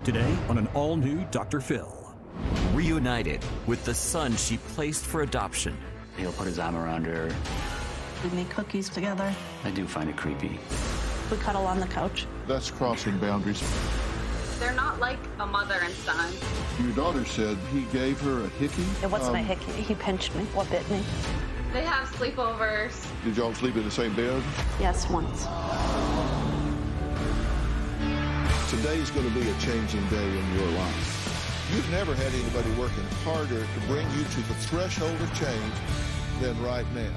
Today on an all-new Dr. Phil. Reunited with the son she placed for adoption. He'll put his arm around her. We make cookies together. I do find it creepy. We cuddle on the couch. That's crossing boundaries. They're not like a mother and son. Your daughter said he gave her a hickey? It wasn't a hickey. He pinched me or bit me. They have sleepovers. Did y'all sleep in the same bed? Yes, once. Today's going to be a changing day in your life. You've never had anybody working harder to bring you to the threshold of change than right now.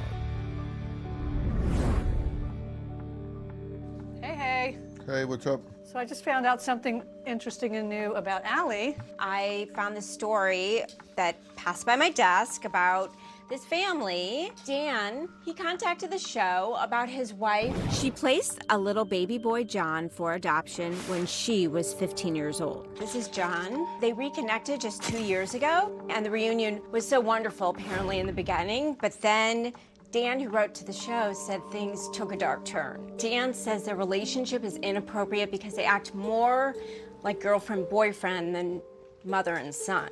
Hey. Hey, what's up? So I just found out something interesting and new about Allie. I found this story that passed by my desk about this family. Dan, he contacted the show about his wife. She placed a little baby boy, John, for adoption when she was 15 years old. This is John. They reconnected just 2 years ago, and the reunion was so wonderful, apparently, in the beginning. But then Dan, who wrote to the show, said things took a dark turn. Dan says their relationship is inappropriate because they act more like girlfriend-boyfriend than mother and son.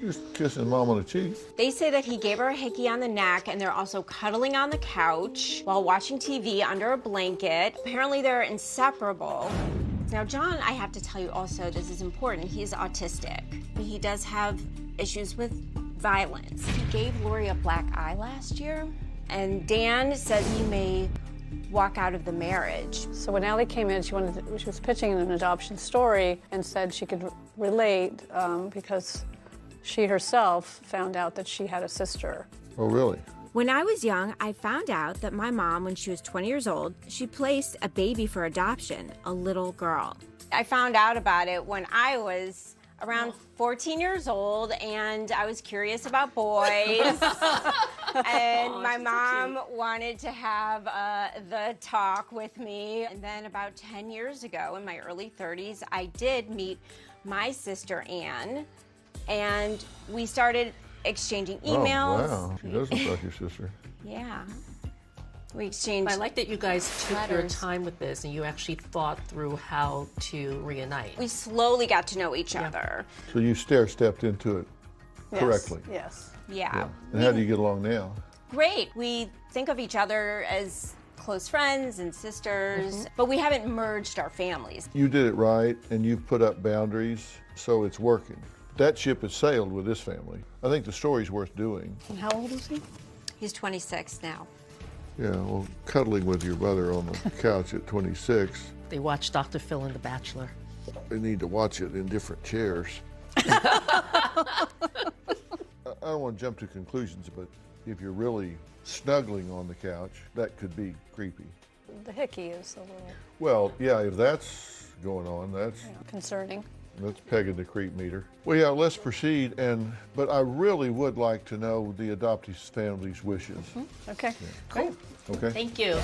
Just kissing mom on the cheek. They say that he gave her a hickey on the neck, and they're also cuddling on the couch while watching TV under a blanket. Apparently they're inseparable. Now John, I have to tell you also, this is important, he is autistic. He does have issues with violence. He gave Lori a black eye last year, and Dan says he may walk out of the marriage. So when Allie came in, she was pitching an adoption story and said she could relate because she herself found out that she had a sister. Oh, really? When I was young, I found out that my mom, when she was 20 years old, she placed a baby for adoption, a little girl. I found out about it when I was around 14 years old, and I was curious about boys. And my mom wanted to have the talk with me. And then about 10 years ago, in my early 30s, I did meet my sister Ann, and we started exchanging emails. Oh, wow. She does look like your sister. Yeah. We exchanged I like that you guys took letters. your time with this and you actually thought through how to reunite. We slowly got to know each other. So you stepped into it correctly. Yes. Yeah. And how do you get along now? Great. We think of each other as close friends and sisters, but we haven't merged our families. You did it right, and you've put up boundaries, so it's working. That ship has sailed with this family. I think the story's worth doing. And how old is he? He's 26 now. Yeah, well, cuddling with your brother on the couch at 26. They watched Dr. Phil and The Bachelor. They need to watch it in different chairs. I don't want to jump to conclusions, but if you're really snuggling on the couch, that could be creepy. The hickey is a little Well, yeah, if that's going on, that's concerning. pegging the creep meter. Well, yeah, let's proceed. But I really would like to know the adoptee family's wishes. Okay, cool. Okay. Thank you.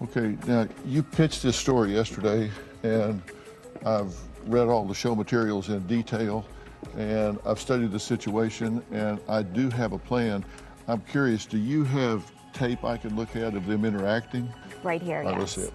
Okay. Now you pitched this story yesterday, and I've read all the show materials in detail, and I've studied the situation, and I do have a plan. I'm curious. Do you have tape I can look at of them interacting? Right here, yes. Let's see it.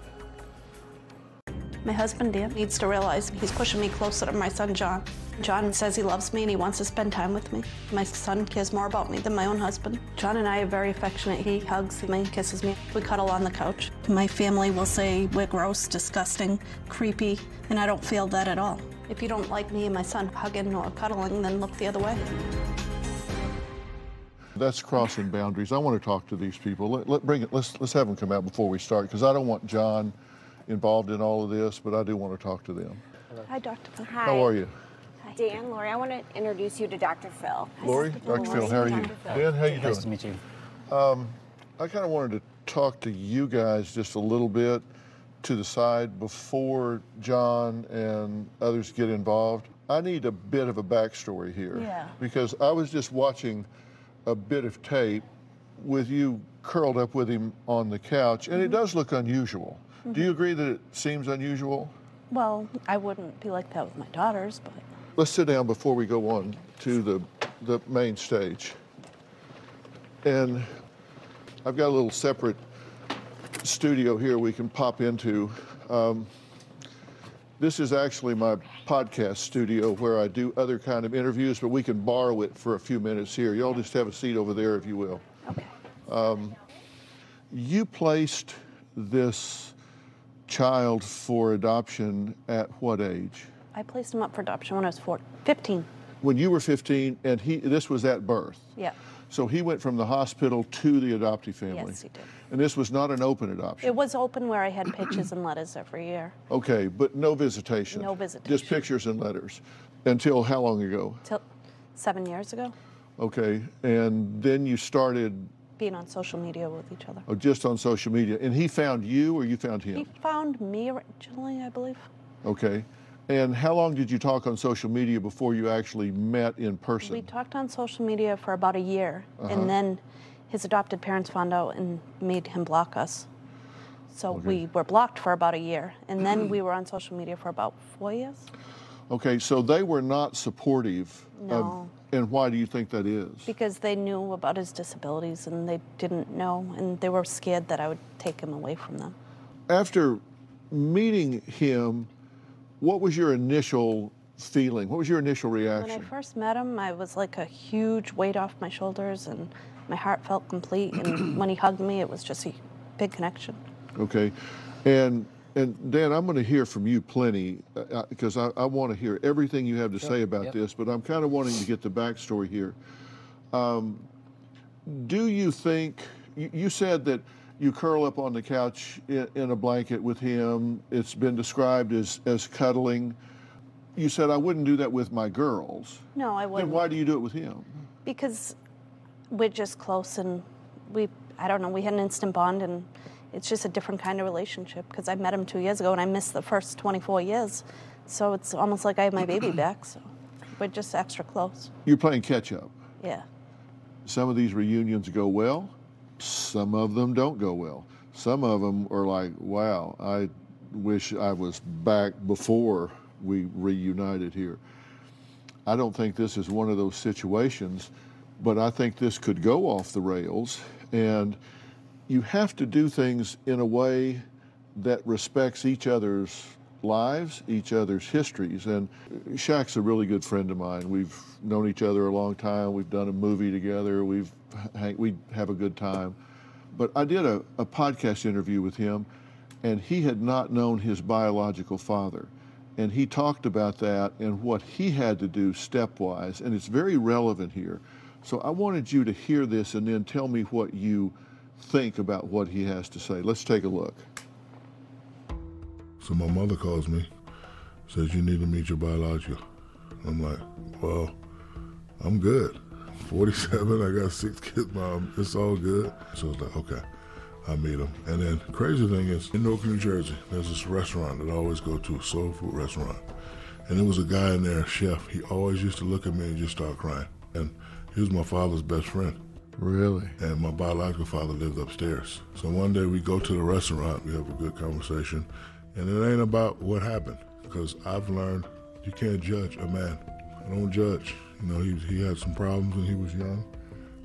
My husband, Dan, needs to realize he's pushing me closer to my son, John. John says he loves me and he wants to spend time with me. My son cares more about me than my own husband. John and I are very affectionate. He hugs me, kisses me. We cuddle on the couch. My family will say we're gross, disgusting, creepy, and I don't feel that at all. If you don't like me and my son hugging or cuddling, then look the other way. That's crossing boundaries. I want to talk to these people. Let's have them come out before we start, because I don't want John involved in all of this, but I do want to talk to them. Hi, Dr. Phil. Hi. How are you? Dan, Lori, I want to introduce you to Dr. Phil. Lori? Dr. Phil, how are you? Dan, how you doing? Nice to meet you. I kind of wanted to talk to you guys just a little bit to the side before John and others get involved. I need a bit of a backstory here. Yeah. Because I was just watching a bit of tape with you curled up with him on the couch, and it does look unusual. Do you agree that it seems unusual? Well, I wouldn't be like that with my daughters, but... Let's sit down before we go on to the main stage. And I've got a little separate studio here we can pop into. This is actually my podcast studio where I do other kind of interviews, but we can borrow it for a few minutes here. Y'all just have a seat over there if you will. Okay. You placed this child for adoption at what age? I placed him up for adoption when I was 15. When you were 15, and this was at birth? Yeah. So he went from the hospital to the adoptive family? Yes, he did. And this was not an open adoption? It was open where I had pictures and letters every year. Okay, but no visitation? No visitation. Just pictures and letters. Until how long ago? Till 7 years ago. Okay, and then you started... Being on social media with each other. Oh, just on social media. And he found you or you found him? He found me originally, I believe. Okay. And how long did you talk on social media before you actually met in person? We talked on social media for about a year, and then his adopted parents found out and made him block us. So we were blocked for about a year, and then we were on social media for about 4 years. Okay, so they were not supportive. No. And why do you think that is? Because they knew about his disabilities, and they didn't know, and they were scared that I would take him away from them. After meeting him, what was your initial feeling? What was your initial reaction? When I first met him, I was like a huge weight off my shoulders, and my heart felt complete. And when he hugged me, it was just a big connection. Okay. And Dan, I'm going to hear from you plenty because I want to hear everything you have to say about this, but I'm kind of wanting to get the backstory here. Do you think, you said that you curl up on the couch in a blanket with him. It's been described as cuddling. You said, I wouldn't do that with my girls. No, I wouldn't. Then why do you do it with him? Because we're just close, and I don't know, we had an instant bond, and it's just a different kind of relationship because I met him 2 years ago, and I missed the first 24 years. So it's almost like I have my baby back, so we're just extra close. You're playing catch up. Yeah. Some of these reunions go well. Some of them don't go well. Some of them are like, wow, I wish I was back before we reunited here. I don't think this is one of those situations, but I think this could go off the rails, and you have to do things in a way that respects each other's lives, each other's histories. And Shaq's a really good friend of mine. We've known each other a long time. We've done a movie together. We have a good time. But I did a podcast interview with him, and he had not known his biological father. And he talked about that and what he had to do stepwise, and it's very relevant here. So I wanted you to hear this and then tell me what you think about what he has to say. Let's take a look. So my mother calls me, says you need to meet your biological. I'm like, well, I'm good. 47, I got 6 kids, Mom. It's all good. So it's like, okay, I meet him. And then crazy thing is, in Newark, New Jersey, there's this restaurant that I always go to, a soul food restaurant. And there was a guy in there, a chef. He always used to look at me and just start crying. And he was my father's best friend. Really? And my biological father lived upstairs. So one day we go to the restaurant, we have a good conversation, and it ain't about what happened, because I've learned you can't judge a man. I don't judge. You know, he had some problems when he was young.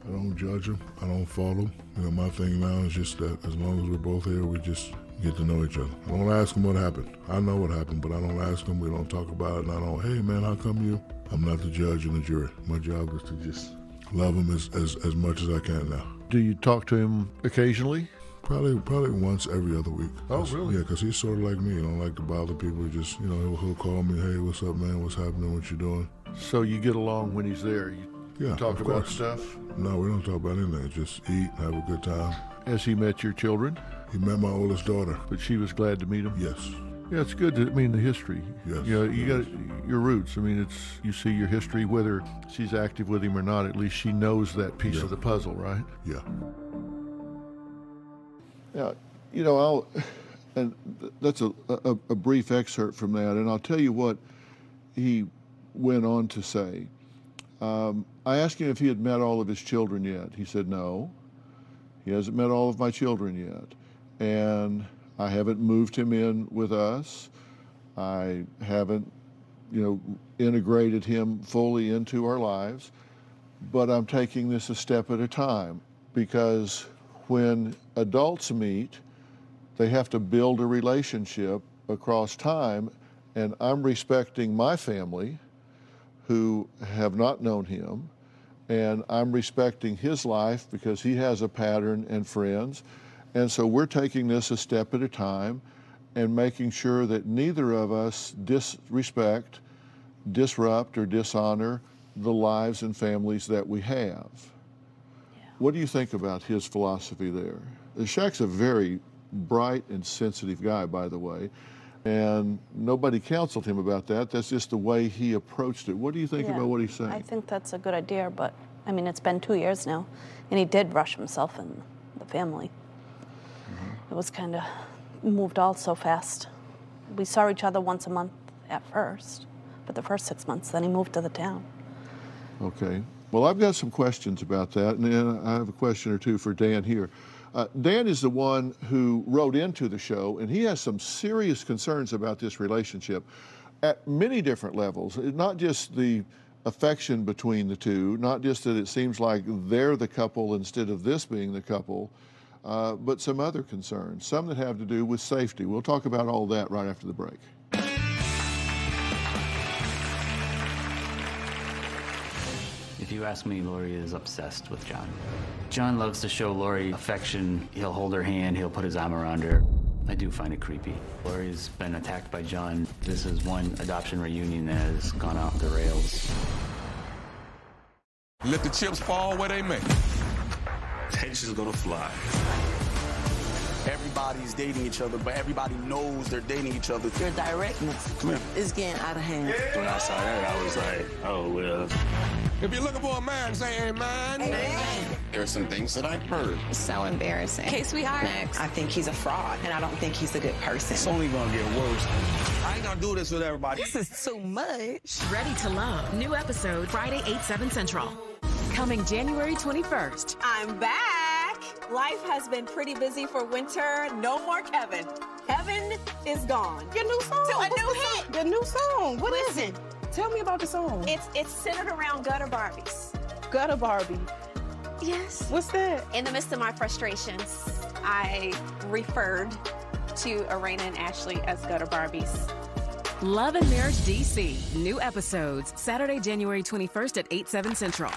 I don't judge him. I don't fault him. You know, my thing now is just that as long as we're both here, we just get to know each other. I don't ask him what happened. I know what happened, but I don't ask him. We don't talk about it, and I don't, hey man, how come you? I'm not the judge and the jury. My job is to just love him as much as I can now. Do you talk to him occasionally? Probably once every other week. Oh, really? Yeah, because he's sort of like me. He don't like to bother people. He just, you know, he'll call me, hey, what's up, man? What's happening? What you doing? So you get along when he's there? You talk about stuff? No, we don't talk about anything. Just eat, have a good time. Has he met your children? He met my oldest daughter. But she was glad to meet him? Yes. Yeah, it's good to, the history. Yes. You know, you got your roots. you see your history, whether she's active with him or not, at least she knows that piece of the puzzle, right? Yeah. Yeah, you know, that's a brief excerpt from that, and I'll tell you what he went on to say. I asked him if he had met all of his children yet. He said no, he hasn't met all of my children yet, and I haven't moved him in with us. I haven't, integrated him fully into our lives, but I'm taking this a step at a time, because when adults meet, They have to build a relationship across time, and I'm respecting my family who have not known him, and I'm respecting his life because he has a pattern and friends. And so we're taking this a step at a time and making sure that neither of us disrespect, disrupt, or dishonor the lives and families that we have. Yeah. What do you think about his philosophy there? Shaq's a very bright and sensitive guy, by the way, and nobody counseled him about that. That's just the way he approached it. What do you think about what he's saying? I think that's a good idea, but I mean, it's been 2 years now, and he did rush himself and the family. It was kind of moved all so fast. We saw each other once a month at first, but the first 6 months, then he moved to the town. Okay. Well, I've got some questions about that, and then I have a question or two for Dan here. Dan is the one who wrote into the show, and he has some serious concerns about this relationship at many different levels, not just the affection between the two, not just that it seems like they're the couple instead of this being the couple, but some other concerns, some that have to do with safety. We'll talk about all that right after the break. If you ask me, Lori is obsessed with John. John loves to show Lori affection. He'll hold her hand, he'll put his arm around her. I do find it creepy. Lori's been attacked by John. This is one adoption reunion that has gone off the rails. Let the chips fall where they may. Tension's gonna fly. Everybody's dating each other, but everybody knows they're dating each other. Your directness is getting out of hand. When I saw that, I was like, oh, well. If you're looking for a man, say amen. Amen. There are some things that I've heard. So embarrassing. Okay, sweetheart. Next. I think he's a fraud, and I don't think he's a good person. It's only gonna get worse. I ain't gonna do this with everybody. This is too much. Ready to Love. New episode Friday, 8/7 Central. Coming January 21st. I'm back. Life has been pretty busy for winter. No more Kevin. Kevin is gone. Your new song. To a new hit. Your new song. What is it? Tell me about the song. It's centered around gutter Barbies. Gutter Barbie. Yes. What's that? In the midst of my frustrations, I referred to Arena and Ashley as gutter Barbies. Love and Marriage DC. New episodes Saturday, January 21st at 8/7 Central.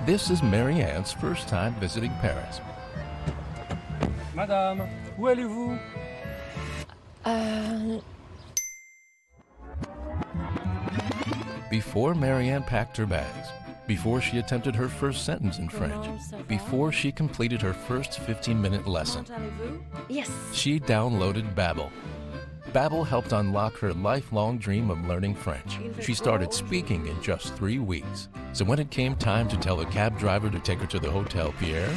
This is Marianne's first time visiting Paris. Madame, où allez-vous? Before Marianne packed her bags, before she attempted her first sentence in French, before she completed her first 15-minute lesson, yes, she downloaded Babbel. Babbel helped unlock her lifelong dream of learning French. She started speaking in just 3 weeks. So when it came time to tell the cab driver to take her to the Hotel Pierre,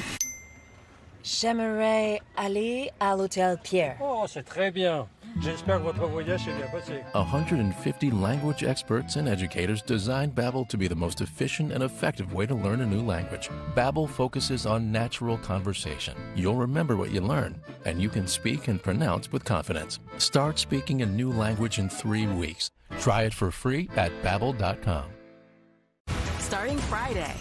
J'aimerais aller à l'Hôtel Pierre. Oh, c'est très bien. J'espère que votre voyage s'est bien passé. 150 language experts and educators designed Babbel to be the most efficient and effective way to learn a new language. Babbel focuses on natural conversation. You'll remember what you learn, and you can speak and pronounce with confidence. Start speaking a new language in 3 weeks. Try it for free at Babbel.com. Starting Friday.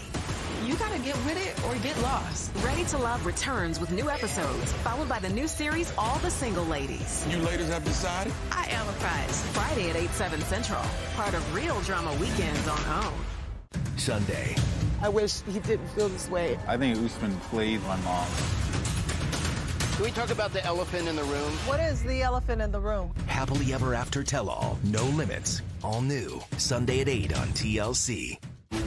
You gotta get with it or get lost. Ready to Love returns with new episodes, followed by the new series, All the Single Ladies. You ladies have decided? I am apprised. Friday at 8/7 Central. Part of Real Drama Weekends on OWN. Sunday. I wish he didn't feel this way. I think Usman played my mom. Can we talk about the elephant in the room? What is the elephant in the room? Happily Ever After Tell-All. No Limits. All new. Sunday at 8 on TLC.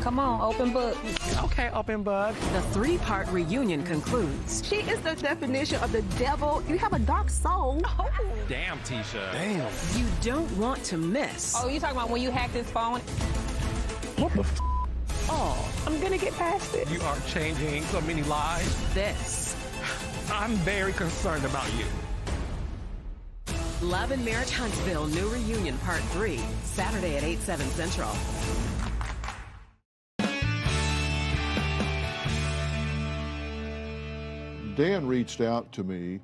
Come on, open book. Okay, open book. The 3-part reunion concludes. She is the definition of the devil. You have a dark soul. Oh. Damn, Tisha. Damn. You don't want to miss. Oh, you talking about when you hacked his phone? What the f? Oh, I'm gonna get past it. You are changing so many lives. This. I'm very concerned about you. Love and Marriage Huntsville New Reunion Part 3. Saturday at 8/7 Central. Dan reached out to me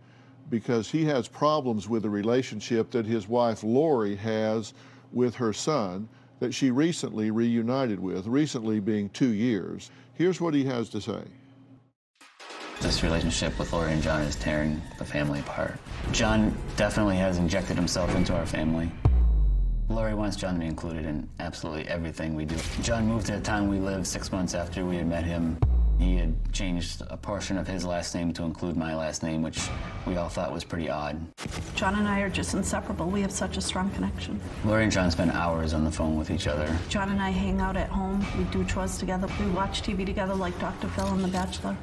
because he has problems with the relationship that his wife Lori has with her son that she recently reunited with, recently being 2 years. Here's what he has to say. This relationship with Lori and John is tearing the family apart. John definitely has injected himself into our family. Lori wants John to be included in absolutely everything we do. John moved to the town we lived 6 months after we had met him. He had changed a portion of his last name to include my last name, which we all thought was pretty odd. John and I are just inseparable. We have such a strong connection. Lori and John spend hours on the phone with each other. John and I hang out at home. We do chores together. We watch TV together like Dr. Phil and The Bachelor.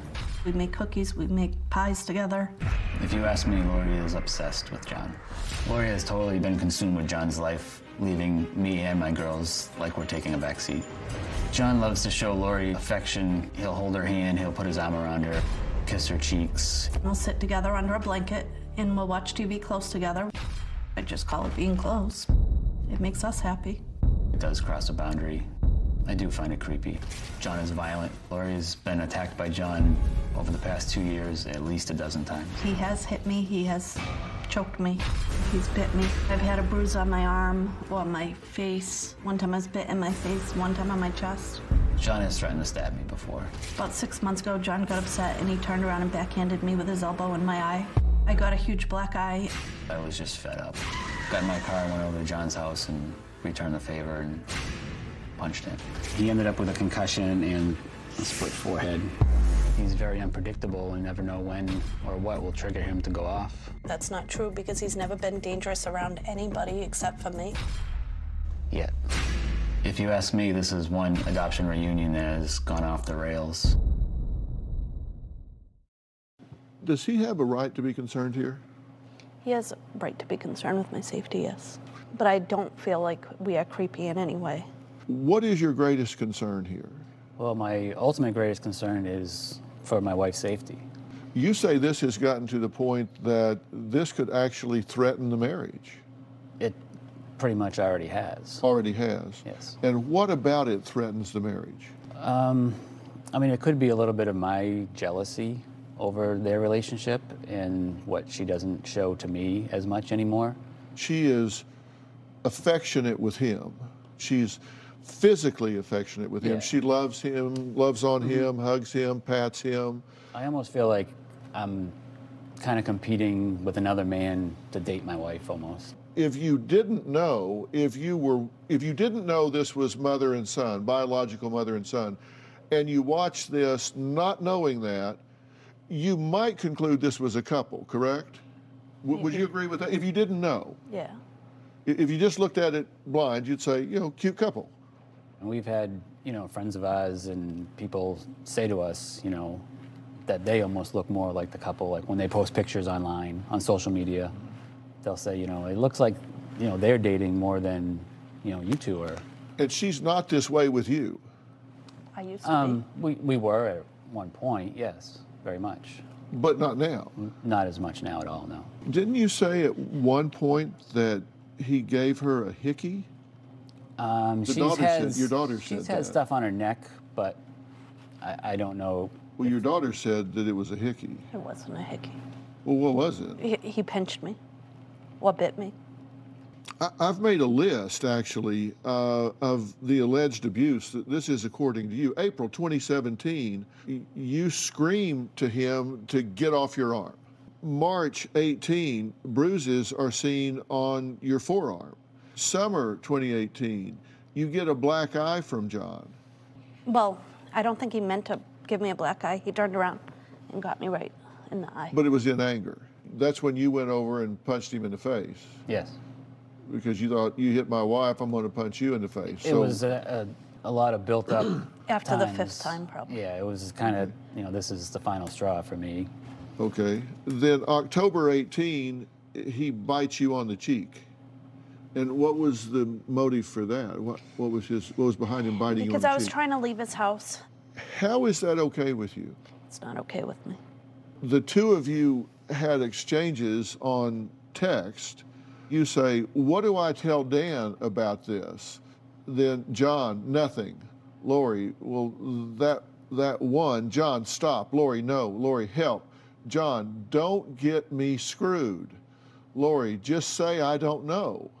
We make cookies. We make pies together. If you ask me, Lori is obsessed with John. Lori has totally been consumed with John's life, leaving me and my girls like we're taking a backseat. John loves to show Lori affection. He'll hold her hand, he'll put his arm around her, kiss her cheeks. We'll sit together under a blanket and we'll watch TV close together. I just call it being close. It makes us happy. It does cross a boundary. I do find it creepy. John is violent. Lori's been attacked by John over the past 2 years at least a dozen times. He has hit me, he has choked me, he's bit me. I've had a bruise on my arm or my face. One time I was bit in my face, one time on my chest. John has threatened to stab me before. About 6 months ago, John got upset and he turned around and backhanded me with his elbow in my eye. I got a huge black eye. I was just fed up. Got in my car and went over to John's house and returned the favor and punched him. He ended up with a concussion and a split forehead. He's very unpredictable and never know when or what will trigger him to go off. That's not true because he's never been dangerous around anybody except for me. Yet. If you ask me, this is one adoption reunion that has gone off the rails. Does he have a right to be concerned here? He has a right to be concerned with my safety, yes. But I don't feel like we are creepy in any way. What is your greatest concern here? Well, my ultimate greatest concern is for my wife's safety. You say this has gotten to the point that this could actually threaten the marriage. It pretty much already has. Already has? Yes. And what about it threatens the marriage? I mean, it could be a little bit of my jealousy over their relationship and what she doesn't show to me as much anymore. She is affectionate with him. She's physically affectionate with him. Yeah. She loves him, loves on him, hugs him, pats him. I almost feel like I'm kind of competing with another man to date my wife almost. If you didn't know, if you didn't know this was mother and son, biological mother and son, and you watched this not knowing that, you might conclude this was a couple, correct? Would you agree with that? If you didn't know? Yeah. If you just looked at it blind, you'd say, you know, cute couple. And we've had, you know, friends of ours and people say to us, you know, that they almost look more like the couple. Like when they post pictures online, on social media, they'll say, you know, it looks like, you know, they're dating more than, you know, you two are. And she's not this way with you. I used to be. We were at one point, yes, very much. But not now. Not as much now at all, no. Didn't you say at one point that he gave her a hickey? Your daughter said She's had stuff on her neck, but I don't know. Well, your daughter said that it was a hickey. It wasn't a hickey. Well, what was it? He pinched me. What bit me? I've made a list, actually, of the alleged abuse. This is according to you. April 2017, you screamed to him to get off your arm. March 18, bruises are seen on your forearm. Summer 2018, you get a black eye from John. Well, I don't think he meant to give me a black eye. He turned around and got me right in the eye. But it was in anger. That's when you went over and punched him in the face. Yes. Because you thought, you hit my wife, I'm going to punch you in the face. It was a lot of built up After times. the 5th time, probably. Yeah, it was kind of, you know, this is the final straw for me. Okay. Then October 18, he bites you on the cheek. And what was the motive for that? What was behind him biting you on the cheek? Because I was trying to leave his house. How is that okay with you? It's not okay with me. The two of you had exchanges on text. You say, what do I tell Dan about this? Then John, nothing. Lori, well, that one. John, stop. Lori, no. Lori, help. John, don't get me screwed. Lori, just say I don't know.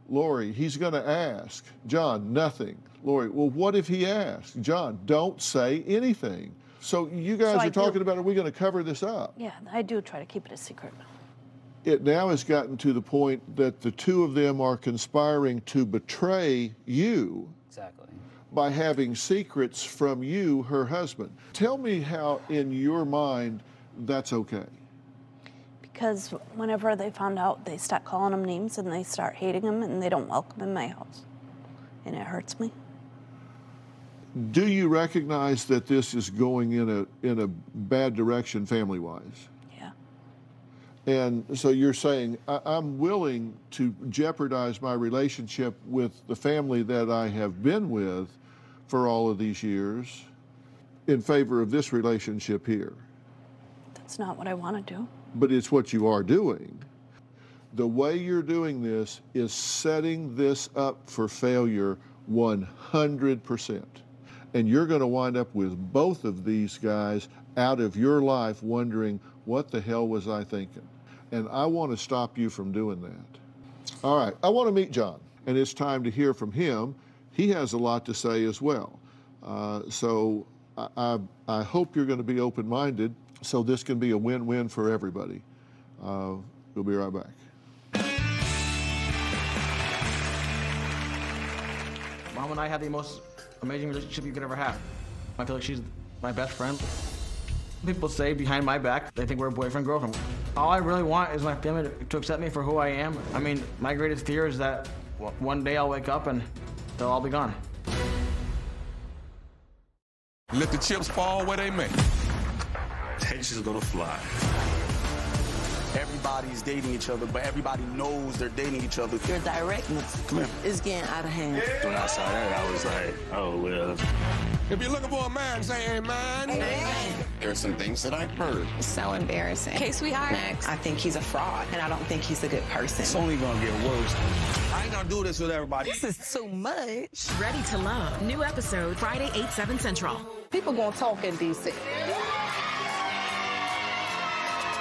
Lori, he's going to ask. John, nothing. Lori, well, what if he asks? John, don't say anything. So you guys are talking about, are we going to cover this up? Yeah, I do try to keep it a secret. It now has gotten to the point that the two of them are conspiring to betray you. Exactly. By having secrets from you, her husband. Tell me how, in your mind, that's okay. Because whenever they found out, they start calling him names and they start hating him and they don't welcome him in my house. And it hurts me. Do you recognize that this is going in a bad direction family-wise? Yeah. And so you're saying, I'm willing to jeopardize my relationship with the family that I have been with for all of these years in favor of this relationship here. That's not what I want to do. But it's what you are doing. The way you're doing this is setting this up for failure 100%. And you're going to wind up with both of these guys out of your life wondering, what the hell was I thinking? And I want to stop you from doing that. All right, I want to meet John, and it's time to hear from him. He has a lot to say as well. So I hope you're going to be open-minded so this can be a win-win for everybody. We'll be right back. Mom and I have the most amazing relationship you could ever have. I feel like she's my best friend. People say behind my back, they think we're boyfriend-girlfriend. All I really want is my family to accept me for who I am. I mean, my greatest fear is that one day I'll wake up and they'll all be gone. Let the chips fall where they may. Tension's gonna fly. Everybody's dating each other, but everybody knows they're dating each other. Your directness is getting out of hand. When I saw that, I was like, oh, well. If you're looking for a man, say amen. Amen. There are some things that I've heard. It's so embarrassing. Okay, sweetheart. Next. I think he's a fraud, and I don't think he's a good person. It's only gonna get worse. I ain't gonna do this with everybody. This is too much. Ready to Love. New episode Friday, 8/7 Central. People gonna talk in D.C.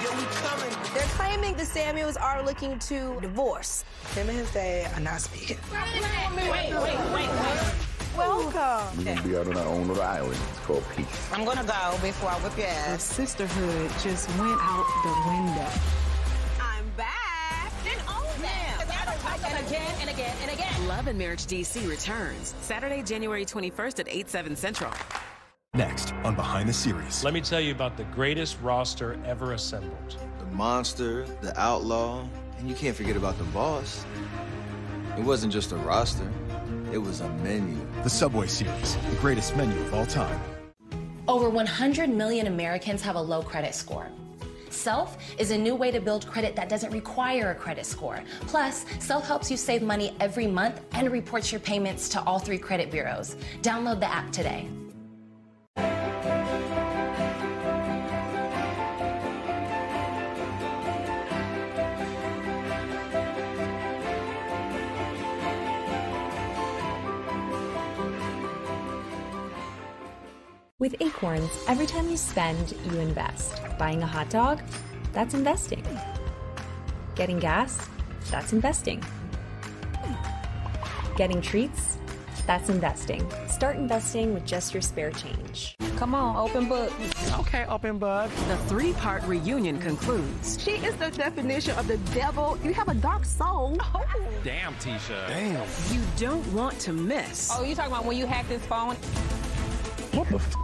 Yo, we coming. They're claiming the Samuels are looking to divorce. Him and his dad are not speaking. Wait. Welcome. We're gonna be out on our own little island. It's called peace. I'm gonna go before I whip your ass. Sisterhood just went out the window. I'm back. And own them. And again. Love and Marriage DC returns Saturday, January 21st at 8/7 Central. Next on Behind the Series. Let me tell you about the greatest roster ever assembled. The monster, the outlaw, and you can't forget about the boss. It wasn't just a roster, it was a menu. The Subway Series, the greatest menu of all time. Over 100 million Americans have a low credit score. Self is a new way to build credit that doesn't require a credit score. Plus, Self helps you save money every month and reports your payments to all 3 credit bureaus. Download the app today. With Acorns, every time you spend, you invest. Buying a hot dog? That's investing. Getting gas? That's investing. Getting treats? That's investing. Start investing with just your spare change. Come on, open book. Okay, open book. The 3-part reunion concludes. She is the definition of the devil. You have a dark soul. Oh. Damn, Tisha. Damn. You don't want to miss. Oh, you talking about when you hacked his phone? What the f?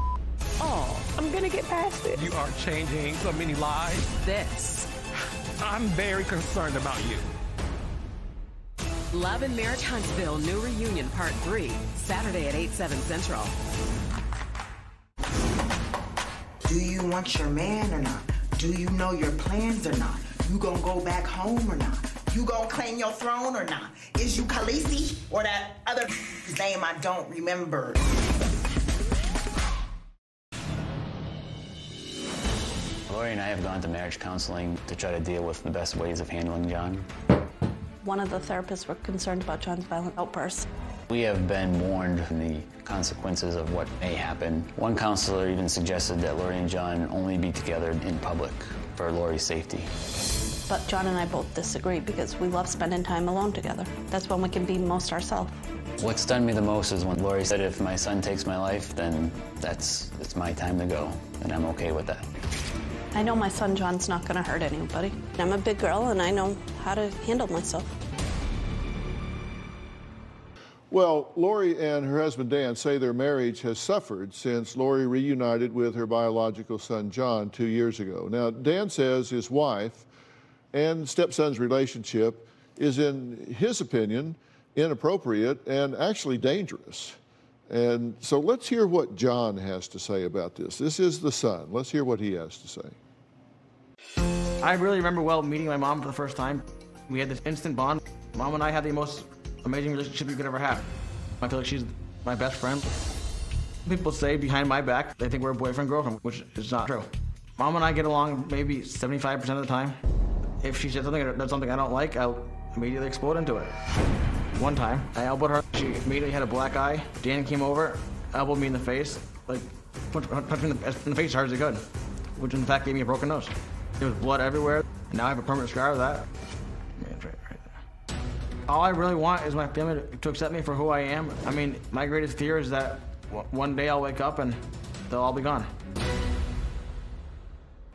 Oh, I'm gonna get past it. You are changing so many lives. This. I'm very concerned about you. Love and Marriage Huntsville New Reunion Part 3, Saturday at 8/7 Central. Do you want your man or not? Do you know your plans or not? You gonna go back home or not? You gonna claim your throne or not? Is you Khaleesi or that other name I don't remember? Lori and I have gone to marriage counseling to try to deal with the best ways of handling John. One of the therapists were concerned about John's violent outbursts. We have been warned of the consequences of what may happen. One counselor even suggested that Lori and John only be together in public for Lori's safety. But John and I both disagree because we love spending time alone together. That's when we can be most ourselves. What stunned me the most is when Lori said if my son takes my life, then it's my time to go, and I'm okay with that. I know my son John's not going to hurt anybody. I'm a big girl, and I know how to handle myself. Well, Lori and her husband Dan say their marriage has suffered since Lori reunited with her biological son John 2 years ago. Now, Dan says his wife and stepson's relationship is, in his opinion, inappropriate and actually dangerous. And so let's hear what John has to say about this. This is the son. Let's hear what he has to say. I really remember well meeting my mom for the first time. We had this instant bond. Mom and I had the most amazing relationship you could ever have. I feel like she's my best friend. People say behind my back they think we're boyfriend-girlfriend, which is not true. Mom and I get along maybe 75% of the time. If she said something or does something I don't like, I'll immediately explode into it. One time, I elbowed her. She immediately had a black eye. Dan came over, elbowed me in the face, like punched me in the face as hard as he could, which in fact gave me a broken nose. There was blood everywhere, and now I have a permanent scar of that. Right there. All I really want is my family to accept me for who I am. I mean, my greatest fear is that one day I'll wake up and they'll all be gone.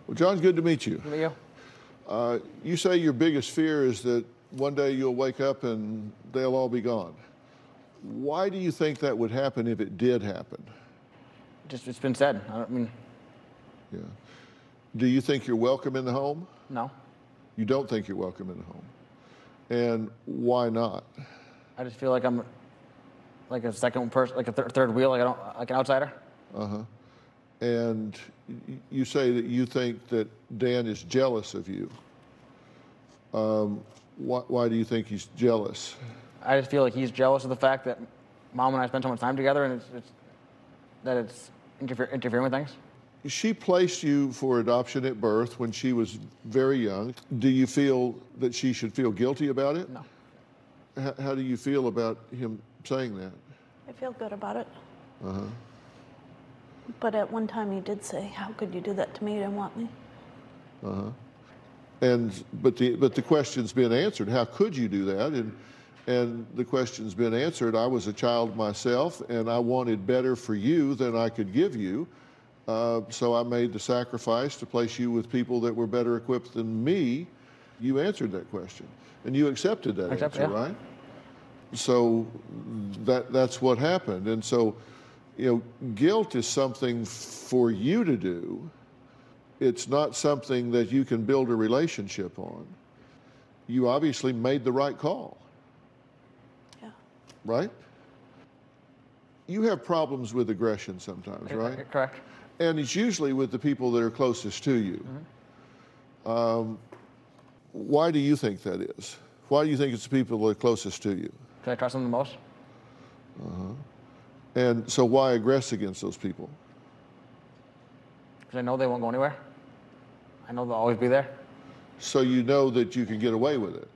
Well, John, good to meet you. Good to meet you. You say your biggest fear is that one day you'll wake up and they'll all be gone. Why do you think that would happen if it did happen? Just, it's been said. I mean... Yeah. Do you think you're welcome in the home? No. You don't think you're welcome in the home? And why not? I just feel like I'm like a second person, like a third wheel, like like an outsider. Uh-huh. And you say that you think that Dan is jealous of you. Why do you think he's jealous? I just feel like he's jealous of the fact that Mom and I spend so much time together, and it's interfering with things. She placed you for adoption at birth when she was very young. Do you feel that she should feel guilty about it? No. How do you feel about him saying that? I feel good about it. Uh-huh. But at one time he did say, "How could you do that to me? You didn't want me." Uh-huh. But the question's been answered. How could you do that? And the question's been answered. I was a child myself, and I wanted better for you than I could give you. So I made the sacrifice to place you with people that were better equipped than me. You answered that question, and you accepted that answer, yeah. Right? So that's what happened. And so, you know, guilt is something for you to do. It's not something that you can build a relationship on. You obviously made the right call. Yeah. Right? You have problems with aggression sometimes, right? Correct. And it's usually with the people that are closest to you. Mm-hmm. Why do you think that is? Why do you think it's the people that are closest to you? Because I trust them the most. Uh-huh. And so why aggress against those people? Because I know they won't go anywhere. I know they'll always be there. So you know that you can get away with it?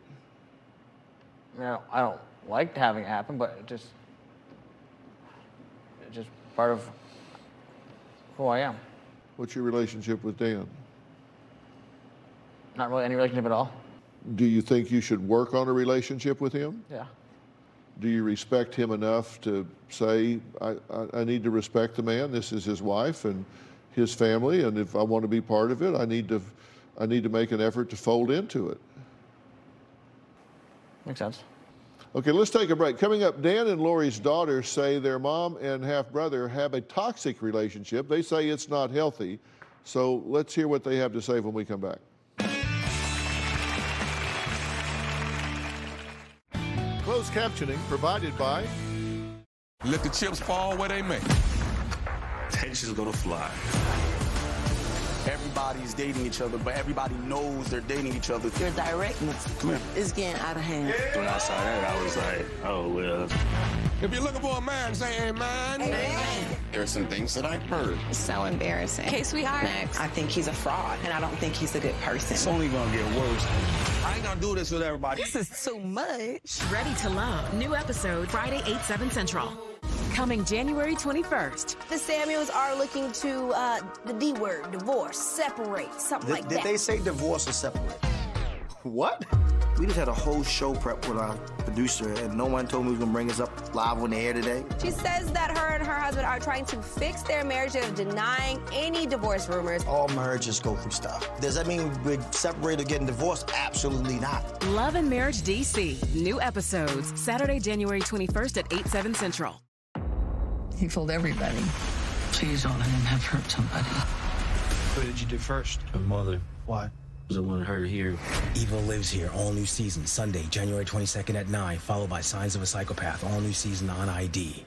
You know, I don't like having it happen, but it's just part of who I am. What's your relationship with Dan? Not really any relationship at all. Do you think you should work on a relationship with him? Yeah. Do you respect him enough to say, I need to respect the man, this is his wife and his family, and if I want to be part of it, I need to make an effort to fold into it? Makes sense. Okay, let's take a break. Coming up, Dan and Lori's daughters say their mom and half-brother have a toxic relationship. They say it's not healthy. So let's hear what they have to say when we come back. Closed captioning provided by... Let the chips fall where they may. Tension's gonna fly. Everybody's dating each other, but everybody knows they're dating each other. Your directness is getting out of hand. When I saw that, I was like, oh, well. If you're looking for a man, say amen. Amen. There are some things that I've heard. It's so embarrassing. Okay, sweetheart. Next. I think he's a fraud, and I don't think he's a good person. It's only gonna get worse. I ain't gonna do this with everybody. This is too much. Ready to Love. New episode Friday, 8/7 Central. Coming January 21st. The Samuels are looking to the D word, divorce, separate, something like that. Did they say divorce or separate? What? We just had a whole show prep with our producer, and no one told me we was gonna bring us up live on the air today. She says that her and her husband are trying to fix their marriage and denying any divorce rumors. All marriages go through stuff. Does that mean we're separated or getting divorced? Absolutely not. Love and Marriage DC. New episodes Saturday, January 21st at 8/7 Central. He fooled everybody. Please don't let him have hurt somebody. What did you do first? Her mother. Why? I want her here. Evil Lives Here, all new season, Sunday, January 22nd at 9, followed by Signs of a Psychopath, all new season on ID.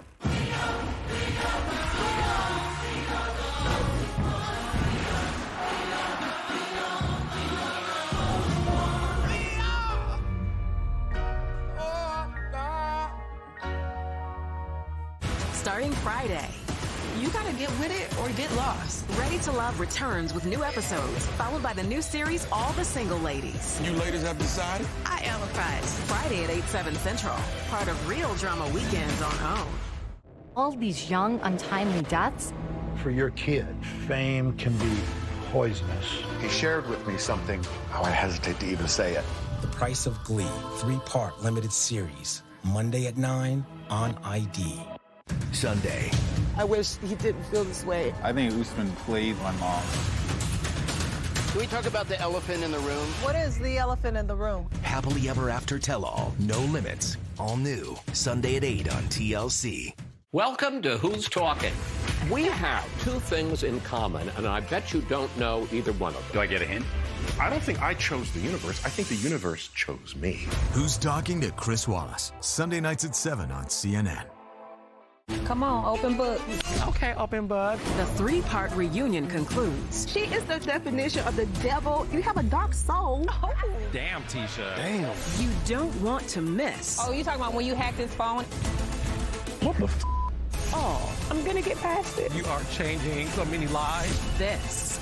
Starting Friday. You gotta get with it or get lost. Ready to Love returns with new episodes, followed by the new series, All the Single Ladies. You ladies have decided? I am a prize. Friday at 8/7 Central. Part of Real Drama Weekends on OWN. All these young, untimely deaths. For your kid, fame can be poisonous. He shared with me something, I would hesitate to even say it. The Price of Glee, 3-part limited series, Monday at 9 on ID. Sunday. I wish he didn't feel this way. I think Usman played my mom. Can we talk about the elephant in the room? What is the elephant in the room? Happily Ever After Tell-All, No Limits, all new, Sunday at 8 on TLC. Welcome to Who's Talking. We have two things in common, and I bet you don't know either one of them. Do I get a hint? I don't think I chose the universe. I think the universe chose me. Who's Talking to Chris Wallace, Sunday nights at 7 on CNN. Come on, open book. Okay, open book. The 3-part reunion concludes. She is the definition of the devil. You have a dark soul. Oh. Damn, Tisha. Damn. You don't want to miss. Oh, you talking about when you hacked his phone? What the f? Oh, I'm gonna get past it. You are changing so many lives. This.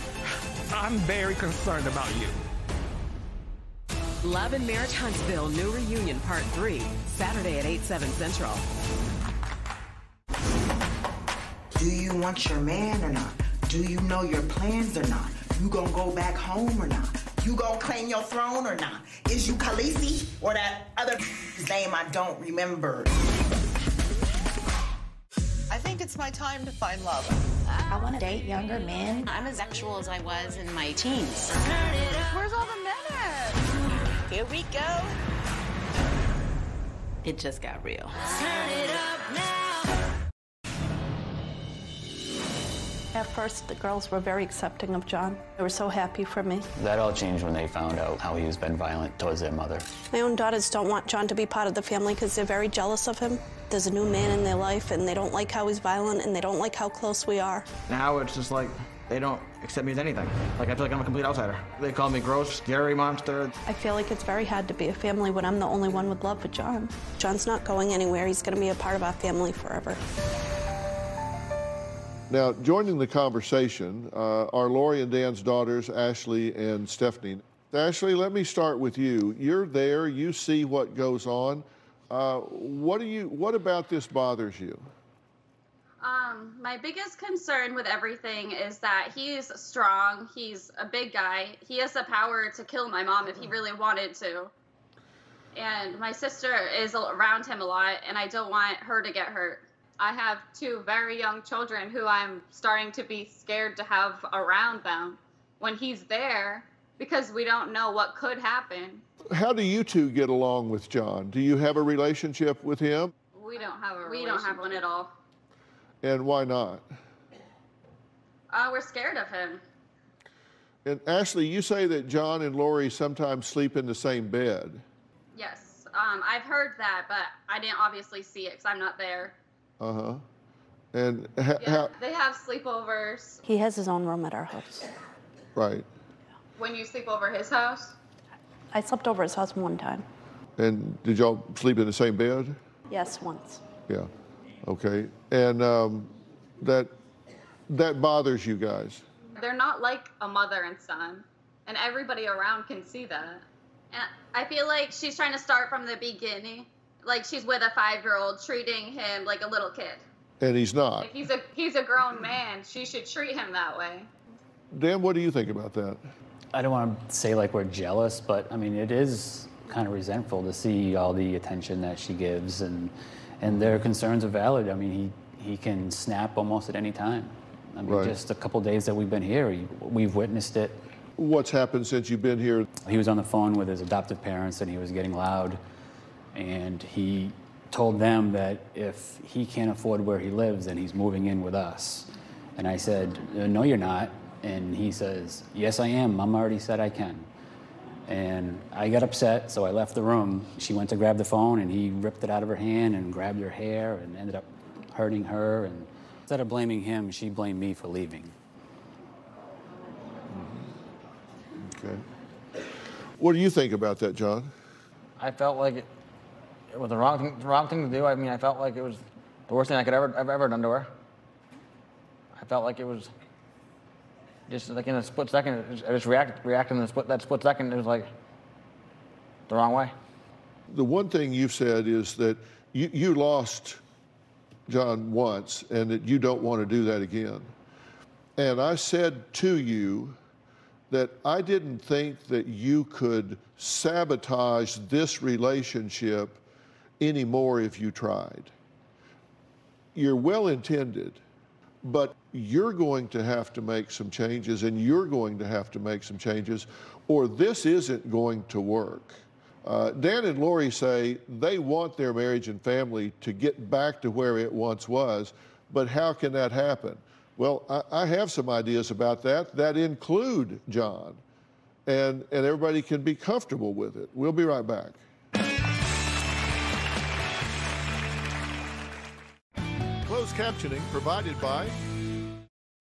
I'm very concerned about you. Love and Marriage Huntsville New Reunion Part 3, Saturday at 8/7 Central. Do you want your man or not? Do you know your plans or not? You gonna go back home or not? You gonna claim your throne or not? Is you Khaleesi or that other name I don't remember? I think it's my time to find love. I want to date younger men. I'm as sexual as I was in my teens. Where's all the men at? Here we go. It just got real. Turn it up now. At first, the girls were very accepting of John. They were so happy for me. That all changed when they found out how he was been violent towards their mother. My own daughters don't want John to be part of the family because they're very jealous of him. There's a new man in their life, and they don't like how he's violent, and they don't like how close we are. Now it's just like they don't accept me as anything. Like I feel like I'm a complete outsider. They call me gross, scary monster. I feel like it's very hard to be a family when I'm the only one with love for John. John's not going anywhere. He's going to be a part of our family forever. Now, joining the conversation are Lori and Dan's daughters, Ashley and Stephanie. Ashley, let me start with you. You're there. You see what goes on. What about this bothers you? My biggest concern with everything is that he's strong. He's a big guy. He has the power to kill my mom if he really wanted to. And my sister is around him a lot, and I don't want her to get hurt. I have two very young children who I'm starting to be scared to have around them when he's there because we don't know what could happen. How do you two get along with John? Do you have a relationship with him? We don't have a relationship. We don't have one at all. And why not? We're scared of him. And Ashley, you say that John and Lori sometimes sleep in the same bed. Yes, I've heard that, but I didn't obviously see it because I'm not there. Uh-huh. And yeah, they have sleepovers. He has his own room at our house. Right. When you sleep over his house? I slept over his house one time. And did y'all sleep in the same bed? Yes, once. Yeah. Okay. And that bothers you guys? They're not like a mother and son, and everybody around can see that. And I feel like she's trying to start from the beginning. Like she's with a 5-year-old treating him like a little kid. And he's not. Like he's a grown man. She should treat him that way. Dan, what do you think about that? I don't want to say like we're jealous, but I mean, it is kind of resentful to see all the attention that she gives, and their concerns are valid. I mean, he can snap almost at any time. I mean, just a couple days that we've been here, we've witnessed it. What's happened since you've been here? He was on the phone with his adoptive parents, and he was getting loud, and he told them that if he can't afford where he lives, then he's moving in with us. And I said, no, you're not. And he says, yes, I am. Mom already said I can. And I got upset, so I left the room. She went to grab the phone, and he ripped it out of her hand and grabbed her hair and ended up hurting her. And instead of blaming him, she blamed me for leaving. Okay. What do you think about that, John? I felt like it was the wrong thing to do. I mean, I felt like it was the worst thing I could ever done to her. I felt like it was just like in a split second. I just reacted in that split second. It was like the wrong way. The one thing you've said is that you lost John once, and that you don't want to do that again. And I said to you that I didn't think that you could sabotage this relationship anymore if you tried. You're well-intended, but you're going to have to make some changes, and you're going to have to make some changes, or this isn't going to work. Dan and Lori say they want their marriage and family to get back to where it once was, but how can that happen? Well, I have some ideas about that include John, and everybody can be comfortable with it. We'll be right back. Closed captioning provided by...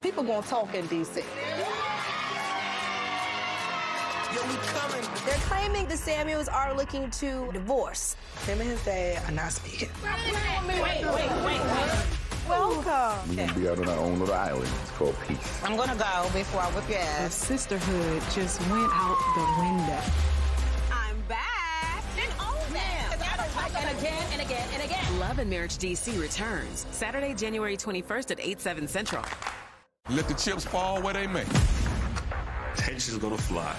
People gonna talk in D.C. Yo, we coming. They're claiming the Samuels are looking to divorce. Him and his dad are not speaking. Wait. Welcome. We're gonna be out on our own little island. It's called peace. I'm gonna go before I whip your ass. The sisterhood just went out the window. I'm back. Then own them. And again. Love and Marriage DC returns Saturday, January 21st at 8/7 Central. Let the chips fall where they may. Tension's gonna fly.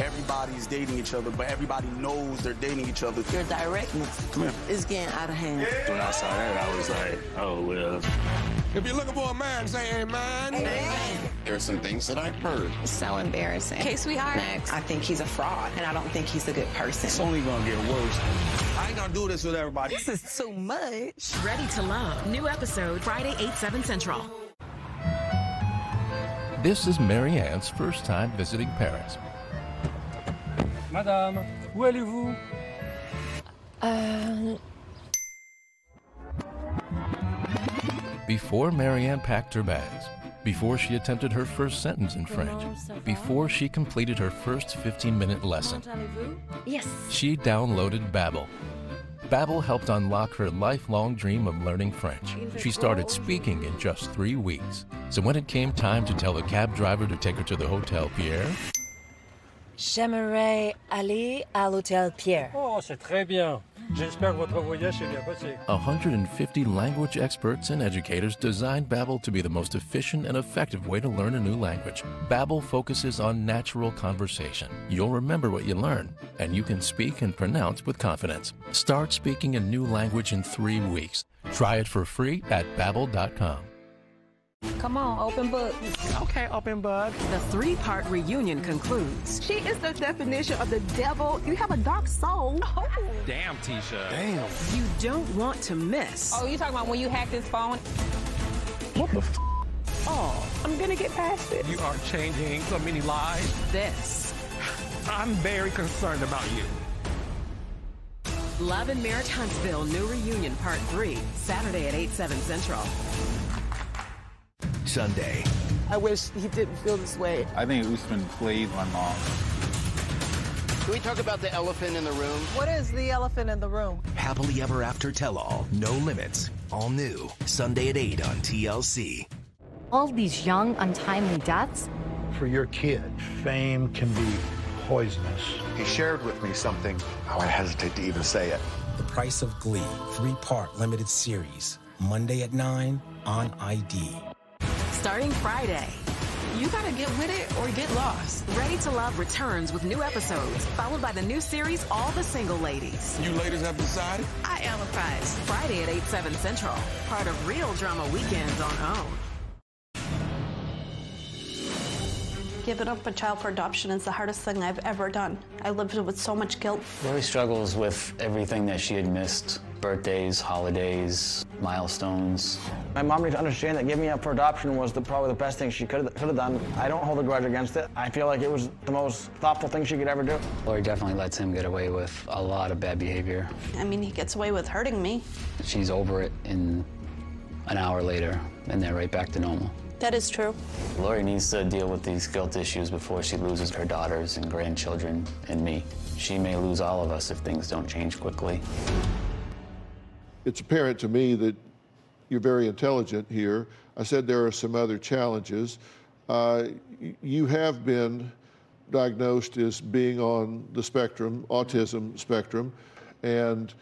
Everybody's dating each other, but everybody knows they're dating each other. Your directness is getting out of hand. When I saw that, I was like, oh, well. If you're looking for a man, say amen. Amen. There are some things that I've heard. It's so embarrassing. Okay, sweetheart. Next. I think he's a fraud, and I don't think he's a good person. It's only gonna get worse. I ain't gonna do this with everybody. This is too much. Ready to Love. New episode Friday, 8/7 Central. This is Marianne's first time visiting Paris. Madame, où allez-vous? Before Marianne packed her bags, before she attempted her first sentence in French, before she completed her first 15-minute lesson, Yes. she downloaded Babbel. Babbel helped unlock her lifelong dream of learning French. She started speaking in just 3 weeks. So when it came time to tell the cab driver to take her to the Hotel Pierre, J'aimerais aller à l'Hôtel Pierre. Oh, c'est très bien. J'espère que votre voyage s'est bien passé. 150 language experts and educators designed Babbel to be the most efficient and effective way to learn a new language. Babbel focuses on natural conversation. You'll remember what you learn, and you can speak and pronounce with confidence. Start speaking a new language in 3 weeks. Try it for free at Babbel.com. Come on, open book. Okay, open book. The 3-part reunion concludes. She is the definition of the devil. You have a dark soul. Oh. Damn, Tisha. Damn. You don't want to miss. Oh, you talking about when you hacked his phone? What the f? Oh, I'm gonna get past it. You are changing so many lives. This. I'm very concerned about you. Love and Marriage Huntsville New Reunion Part 3, Saturday at 8/7 Central. Sunday. I wish he didn't feel this way. I think Usman played my mom. Can we talk about the elephant in the room? What is the elephant in the room? Happily Ever After Tell-All. No Limits. All new. Sunday at 8 on TLC. All these young, untimely deaths. For your kid, fame can be poisonous. He shared with me something, I would hesitate to even say it. The Price of Glee, 3-part limited series. Monday at 9 on ID. Starting Friday, You gotta get with it or get lost. Ready to Love returns with new episodes, followed by the new series, All the Single Ladies. You ladies have decided? I am apprised. Friday at 8/7 Central. Part of Real Drama Weekends on OWN. Giving up a child for adoption is the hardest thing I've ever done. I lived with so much guilt. Lori struggles with everything that she had missed. Birthdays, holidays, milestones. My mom needs to understand that giving me up for adoption was probably the best thing she could have done. I don't hold a grudge against it. I feel like it was the most thoughtful thing she could ever do. Lori definitely lets him get away with a lot of bad behavior. I mean, he gets away with hurting me. She's over it in an hour later, and they're right back to normal. That is true. Lori needs to deal with these guilt issues before she loses her daughters and grandchildren and me. She may lose all of us if things don't change quickly. It's apparent to me that you're very intelligent here. I said there are some other challenges. You have been diagnosed as being on the spectrum, autism spectrum, and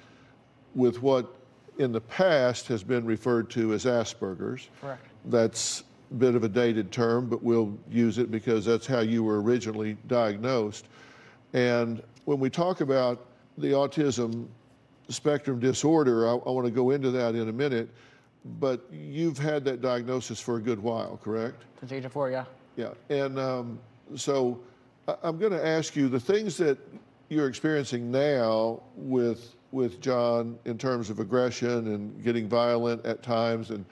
with what in the past has been referred to as Asperger's. Correct. That's a bit of a dated term, but we'll use it because that's how you were originally diagnosed. And when we talk about the autism spectrum disorder, I want to go into that in a minute, but you've had that diagnosis for a good while, correct? Since age of 4, yeah. Yeah, and so I'm going to ask you, the things that you're experiencing now with John in terms of aggression and getting violent at times, and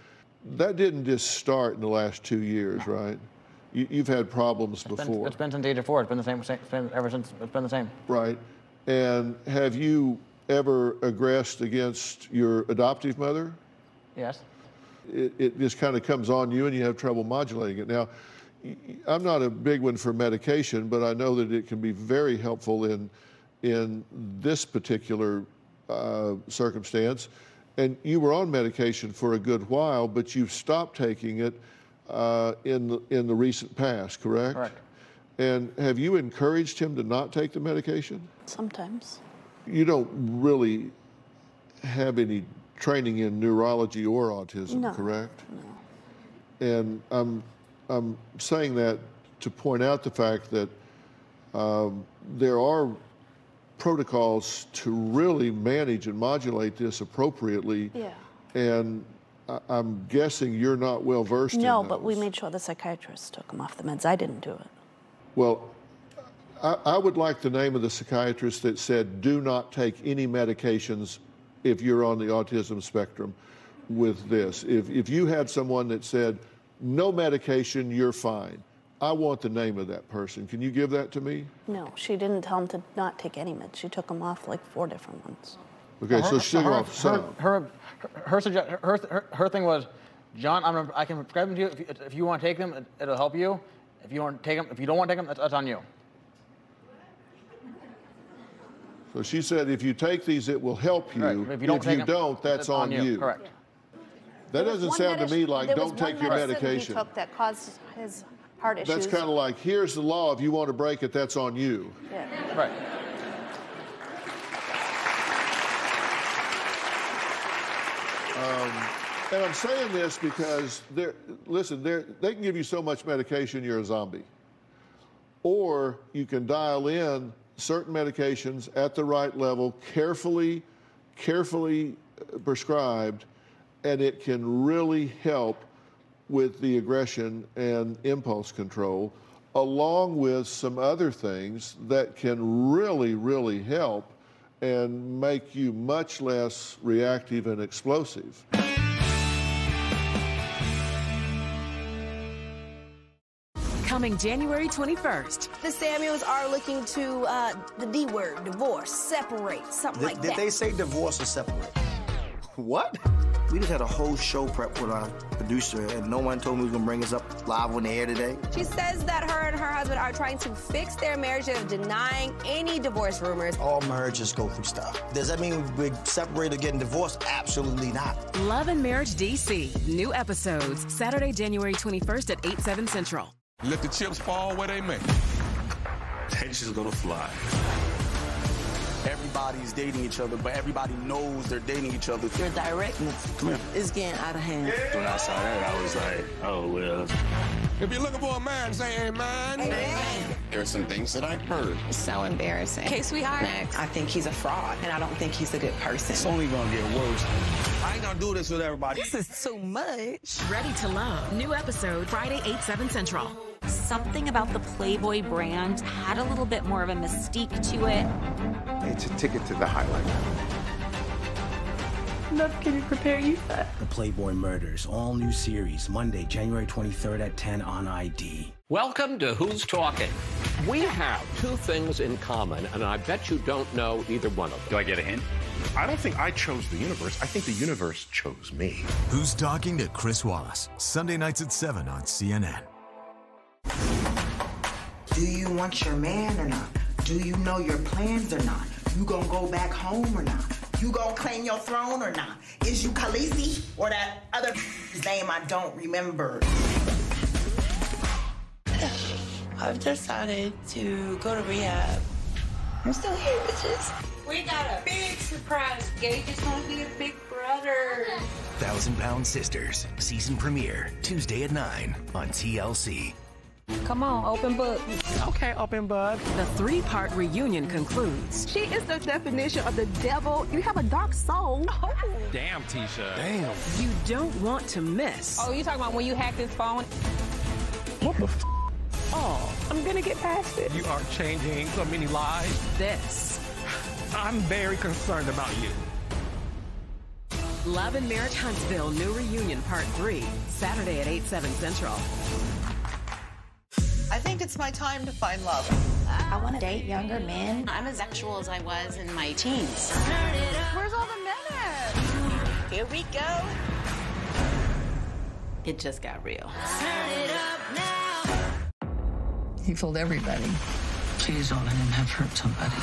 that didn't just start in the last 2 years, right? You've had problems before. It's been since age of 4. It's been the same ever since. It's been the same. Right. And have you ever aggressed against your adoptive mother? Yes. It just kind of comes on you and you have trouble modulating it. Now, I'm not a big one for medication, but I know that it can be very helpful in this particular circumstance. And you were on medication for a good while, but you've stopped taking it in the recent past, correct? Correct. And have you encouraged him to not take the medication? Sometimes. You don't really have any training in neurology or autism, No. correct? No. And I'm saying that to point out the fact that there are protocols to really manage and modulate this appropriately. Yeah. And I'm guessing you're not well versed in No, those. but we made sure the psychiatrist took him off the meds. I didn't do it. Well, I would like the name of the psychiatrist that said, do not take any medications if you're on the autism spectrum with this. If you had someone that said, no medication, you're fine, I want the name of that person. Can you give that to me? No, she didn't tell him to not take any meds. She took him off like 4 different ones. Okay, so she took off some. Her thing was, John, I can prescribe them to you. If you want to take them, it'll help you. If you want to take them, if you don't want to take them, that's on you. So she said, if you take these, it will help you. Right. If you don't, that's on you. Correct. That doesn't sound to me like don't take your medication. There was one medicine he took that caused his heart issues. That's kind of like, here's the law. If you want to break it, that's on you. Yeah. Right. And I'm saying this because, they can give you so much medication, you're a zombie. Or you can dial in certain medications at the right level, carefully prescribed, and it can really help with the aggression and impulse control, along with some other things that can really, really help and make you much less reactive and explosive. Coming January 21st. The Samuels are looking to the D word, divorce, separate, something like that. Did they say divorce or separate? What? We just had a whole show prep with our producer, and no one told me he was going to bring us up live on the air today. She says that her and her husband are trying to fix their marriage and denying any divorce rumors. All marriages go through stuff. Does that mean we're separated or getting divorced? Absolutely not. Love and Marriage DC. New episodes, Saturday, January 21st at 8/7 Central. Let the chips fall where they may. Tension's gonna fly. Everybody's dating each other, but everybody knows they're dating each other. Your directness is getting out of hand. When I saw that, I was like, oh, well. If you're looking for a man, say amen. Amen. There are some things that I've heard. It's so embarrassing. Okay, sweetheart. Next, I think he's a fraud, and I don't think he's a good person. It's only gonna get worse. I ain't gonna do this with everybody. This is too much. Ready to Love. New episode Friday, 8/7 Central. Something about the Playboy brand had a little bit more of a mystique to it. It's a ticket to the highlight. Love can prepare you for that. The Playboy Murders, all new series, Monday, January 23rd at 10 on ID. Welcome to Who's Talking. We have two things in common, and I bet you don't know either one of them. Do I get a hint? I don't think I chose the universe. I think the universe chose me. Who's Talking to Chris Wallace, Sunday nights at 7 on CNN. Do you want your man or not? Do you know your plans or not? You gonna go back home or not? You gonna claim your throne or not? Is you Khaleesi or that other name I don't remember? I've decided to go to rehab. I'm still here, bitches. We got a big surprise. Gage is gonna be a big brother. 1,000-Pound Sisters, season premiere, Tuesday at 9 on TLC. Come on, open book. Okay, open book. The 3-part reunion concludes. She is the definition of the devil. You have a dark soul. Oh. Damn, Tisha. Damn. You don't want to miss. Oh, you talking about when you hacked his phone? What the f? Oh, I'm gonna get past it. You are changing so many lives. This. I'm very concerned about you. Love and Marriage Huntsville, new reunion part 3, Saturday at 8/7 Central. I think it's my time to find love. I want to date younger men. I'm as sexual as I was in my teens. Where's all the men at? Here we go. It just got real. He fooled everybody. Please don't let him have hurt somebody.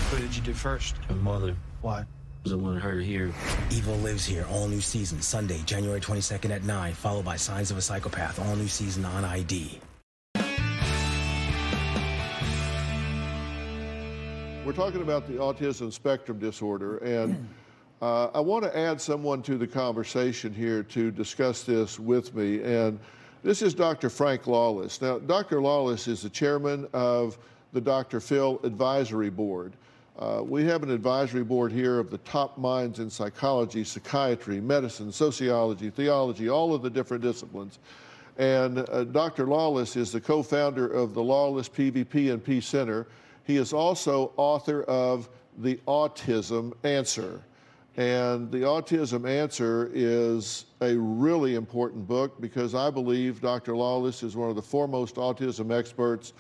What did you do first? My mother. Why? Because I wanted her to hear. Evil Lives Here, all new season, Sunday, January 22nd at 9, followed by Signs of a Psychopath, all new season on ID. We're talking about the autism spectrum disorder, and I want to add someone to the conversation here to discuss this with me, and this is Dr. Frank Lawless. Now, Dr. Lawless is the chairman of the Dr. Phil Advisory Board. We have an advisory board here of the top minds in psychology, psychiatry, medicine, sociology, theology, all of the different disciplines. And Dr. Lawless is the co-founder of the Lawless PvP and Peace Center. He is also author of The Autism Answer. And The Autism Answer is a really important book because I believe Dr. Lawless is one of the foremost autism experts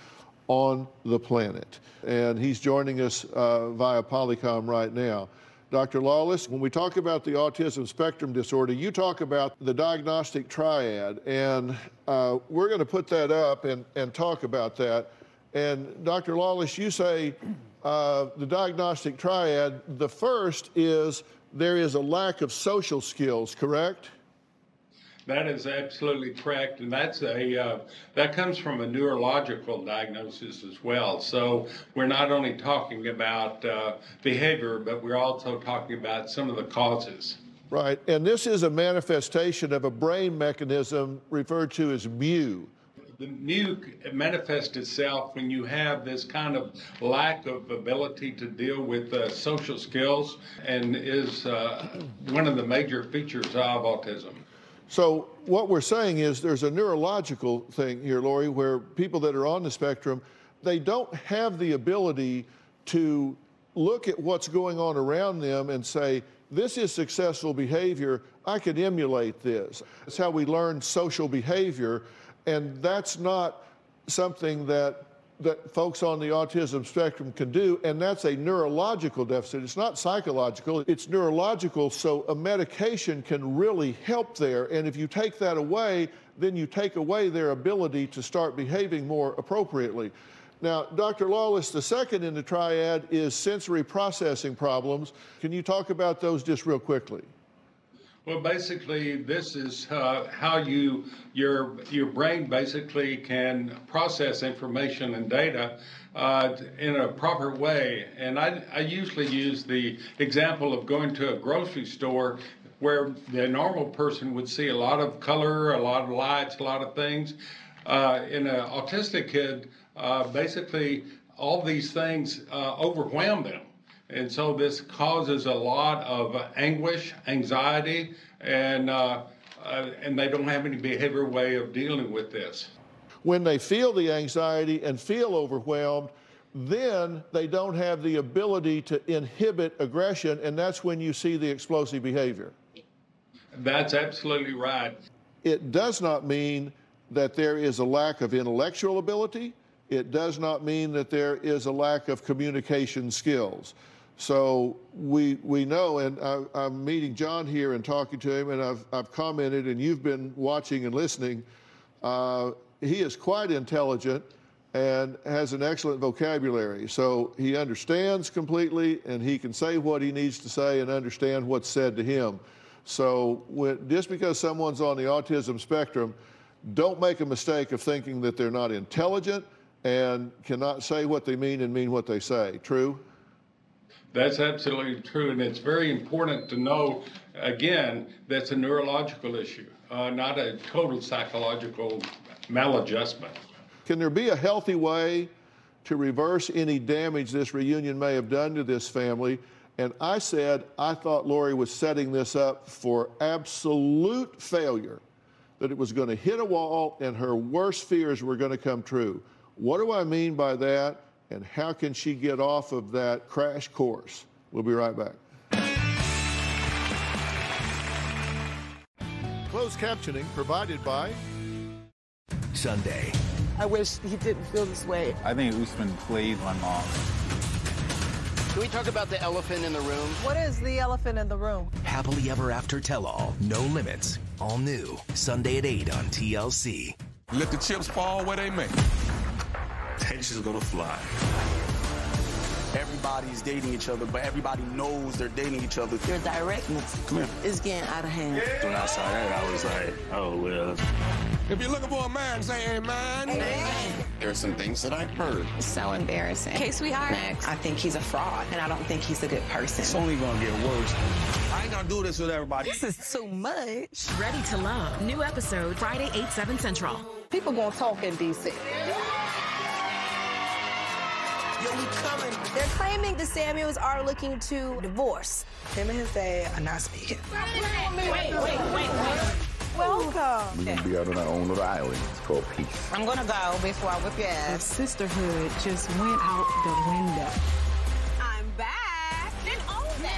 on the planet. And he's joining us via Polycom right now. Dr. Lawless, when we talk about the autism spectrum disorder, you talk about the diagnostic triad, and we're going to put that up and talk about that. And Dr. Lawless, you say the diagnostic triad, the first is there is a lack of social skills, correct? That is absolutely correct, and that's that comes from a neurological diagnosis as well. So we're not only talking about behavior, but we're also talking about some of the causes. Right, and this is a manifestation of a brain mechanism referred to as mu. The mu manifests itself when you have this kind of lack of ability to deal with social skills, and is one of the major features of autism. So what we're saying is there's a neurological thing here, Lori, where people that are on the spectrum, they don't have the ability to look at what's going on around them and say, this is successful behavior, I can emulate this. That's how we learn social behavior, and that's not something that folks on the autism spectrum can do, and that's a neurological deficit. It's not psychological, it's neurological, so a medication can really help there, and if you take that away, then you take away their ability to start behaving more appropriately. Now, Dr. Lawless, the second in the triad is sensory processing problems. Can you talk about those just real quickly? Well, basically, this is how your brain basically can process information and data in a proper way. And I usually use the example of going to a grocery store where the normal person would see a lot of color, a lot of lights, a lot of things. In an autistic kid, basically all these things overwhelm them. And so this causes a lot of anguish, anxiety, and they don't have any behavioral way of dealing with this. When they feel the anxiety and feel overwhelmed, then they don't have the ability to inhibit aggression, and that's when you see the explosive behavior. That's absolutely right. It does not mean that there is a lack of intellectual ability. It does not mean that there is a lack of communication skills. So we know, and I'm meeting John here and talking to him, and I've commented, and you've been watching and listening. He is quite intelligent and has an excellent vocabulary. So he understands completely, and he can say what he needs to say and understand what's said to him. So just because someone's on the autism spectrum, don't make a mistake of thinking that they're not intelligent and cannot say what they mean and mean what they say. True? That's absolutely true, and it's very important to know, again, that's a neurological issue, not a total psychological maladjustment. Can there be a healthy way to reverse any damage this reunion may have done to this family? And I said I thought Lori was setting this up for absolute failure, that it was going to hit a wall and her worst fears were going to come true. What do I mean by that? And how can she get off of that crash course? We'll be right back. Closed captioning provided by Sunday. I wish he didn't feel this way. I think Usman played my mom. Can we talk about the elephant in the room? What is the elephant in the room? Happily Ever After Tell-All. No Limits. All new. Sunday at 8 on TLC. Let the chips fall where they may. Tension's gonna fly. Everybody's dating each other, but everybody knows they're dating each other. Your directness is getting out of hand. When I saw that, I was like, oh, well. If you're looking for a man, say amen. Amen. There are some things that I've heard. It's so embarrassing. Okay, sweetheart. Next. I think he's a fraud, and I don't think he's a good person. It's only gonna get worse. I ain't gonna do this with everybody. This is too much. Ready to Love. New episode Friday, 8/7 Central. People gonna talk in D.C. They're claiming the Samuels are looking to divorce. Him and his dad are not speaking. Wait. Welcome. We're gonna be out on our own little island. It's called peace. I'm gonna go before I whip your The ass. sisterhood just went out the window. I'm back. Then own them.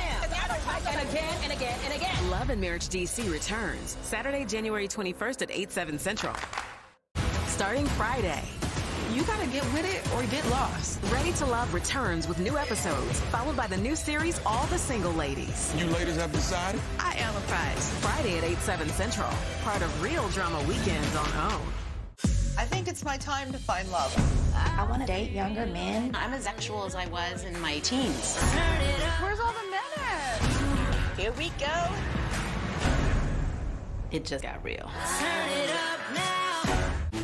And again. Love and Marriage DC returns Saturday, January 21st at 8/7 Central. Starting Friday. You gotta get with it or get lost. Ready to Love returns with new episodes, followed by the new series, All the Single Ladies. You ladies have decided? I empathize. Friday at 8/7 Central. Part of Real Drama Weekends on OWN. I think it's my time to find love. I want to date younger men. I'm as sexual as I was in my teens. Where's all the men at? Here we go. It just got real.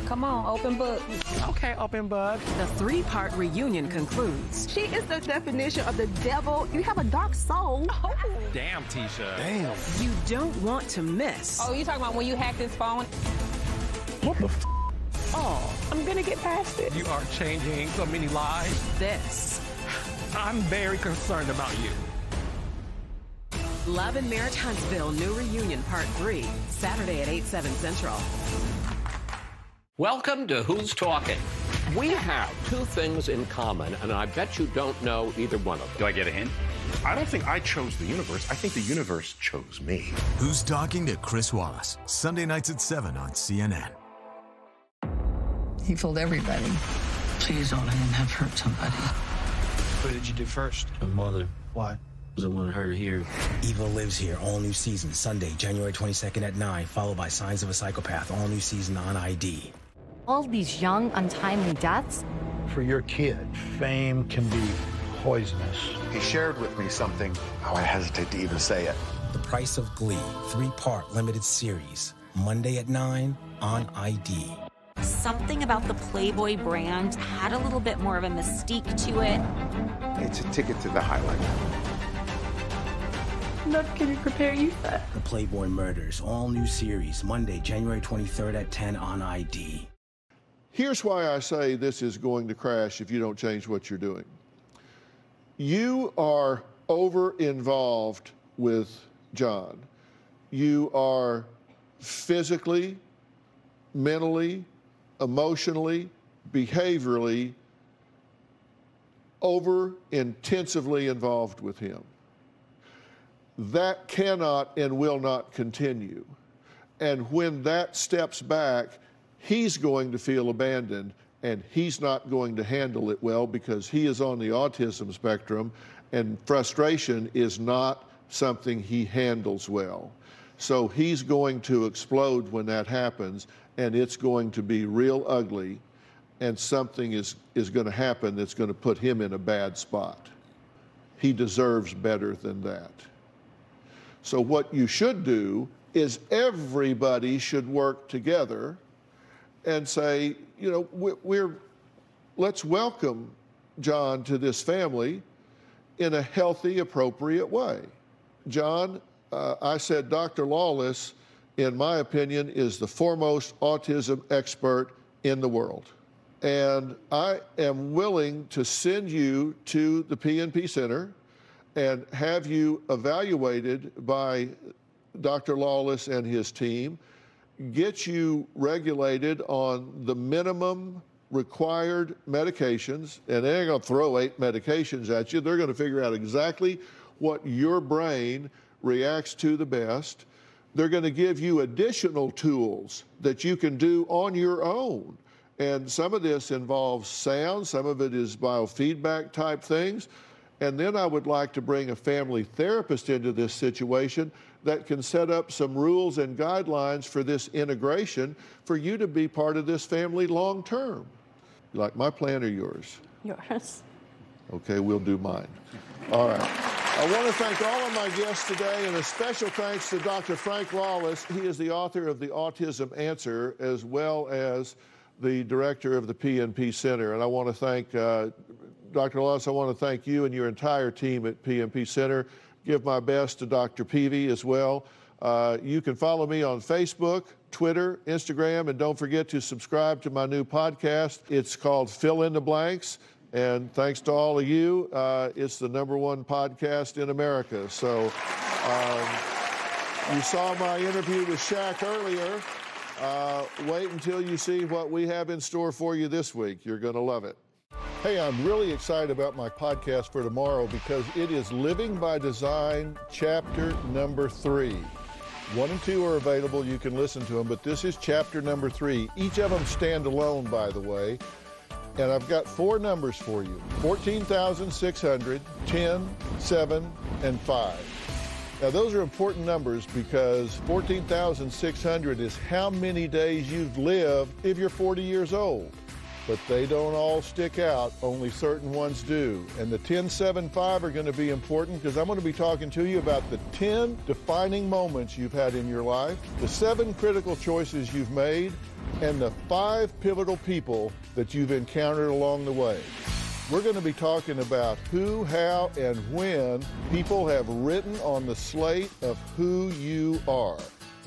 Come on, open book. Okay, open book. The 3-part reunion concludes. She is the definition of the devil. You have a dark soul. Oh. Damn, Tisha. Damn. You don't want to miss. Oh, you talking about when you hacked his phone? What the f? Oh, I'm gonna get past it. You are changing so many lives. This. I'm very concerned about you. Love and Marriage Huntsville New Reunion Part 3. Saturday at 8/7 Central. Welcome to Who's Talking. We have two things in common, and I bet you don't know either one of them. Do I get a hint? I don't think I chose the universe. I think the universe chose me. Who's Talking to Chris Wallace, Sunday nights at 7 on CNN. He fooled everybody. Please don't let him have hurt somebody. What did you do first? My mother. Why? Because I wanted her to hear. Evil Lives Here, all new season, Sunday, January 22nd at 9, followed by Signs of a Psychopath, all new season on ID. All these young, untimely deaths. For your kid, fame can be poisonous. He shared with me something, I hesitate to even say it. The Price of Glee, 3-part limited series, Monday at 9 on ID. Something about the Playboy brand had a little bit more of a mystique to it. It's a ticket to the highlight. Love can prepare you for that. The Playboy Murders, all new series, Monday, January 23rd at 10 on ID. Here's why I say this is going to crash if you don't change what you're doing. You are over-involved with John. You are physically, mentally, emotionally, behaviorally, over-intensively involved with him. That cannot and will not continue. And when that steps back, he's going to feel abandoned, and he's not going to handle it well because he is on the autism spectrum, and frustration is not something he handles well. So he's going to explode when that happens, and it's going to be real ugly, and something is going to happen that's going to put him in a bad spot. He deserves better than that. So what you should do is everybody should work together and say, you know, let's welcome John to this family in a healthy, appropriate way. John, I said Dr. Lawless, in my opinion, is the foremost autism expert in the world. And I am willing to send you to the PNP Center and have you evaluated by Dr. Lawless and his team, get you regulated on the minimum required medications, and they ain't gonna throw 8 medications at you. They're gonna figure out exactly what your brain reacts to the best. They're gonna give you additional tools that you can do on your own. And some of this involves sound, some of it is biofeedback type things. And then I would like to bring a family therapist into this situation that can set up some rules and guidelines for this integration for you to be part of this family long term. You like my plan or yours? Yours. Okay, we'll do mine. All right. I want to thank all of my guests today, and a special thanks to Dr. Frank Lawless. He is the author of The Autism Answer, as well as the director of the PNP Center. And I want to thank Dr. Lawless, I want to thank you and your entire team at PNP Center. Give my best to Dr. Peavy as well. You can follow me on Facebook, Twitter, Instagram, and don't forget to subscribe to my new podcast. It's called Fill in the Blanks. And thanks to all of you, it's the #1 podcast in America. So you saw my interview with Shaq earlier. Wait until you see what we have in store for you this week. You're going to love it. Hey, I'm really excited about my podcast for tomorrow because it is Living by Design, chapter number 3. 1 and 2 are available. You can listen to them, but this is chapter number 3. Each of them stand alone, by the way. And I've got 4 numbers for you: 14,600, 10, 7, and 5. Now, those are important numbers because 14,600 is how many days you've lived if you're 40 years old. But they don't all stick out, only certain ones do. And the 10, 7, 5 are going to be important because I'm going to be talking to you about the 10 defining moments you've had in your life, the 7 critical choices you've made, and the 5 pivotal people that you've encountered along the way. We're going to be talking about who, how, and when people have written on the slate of who you are.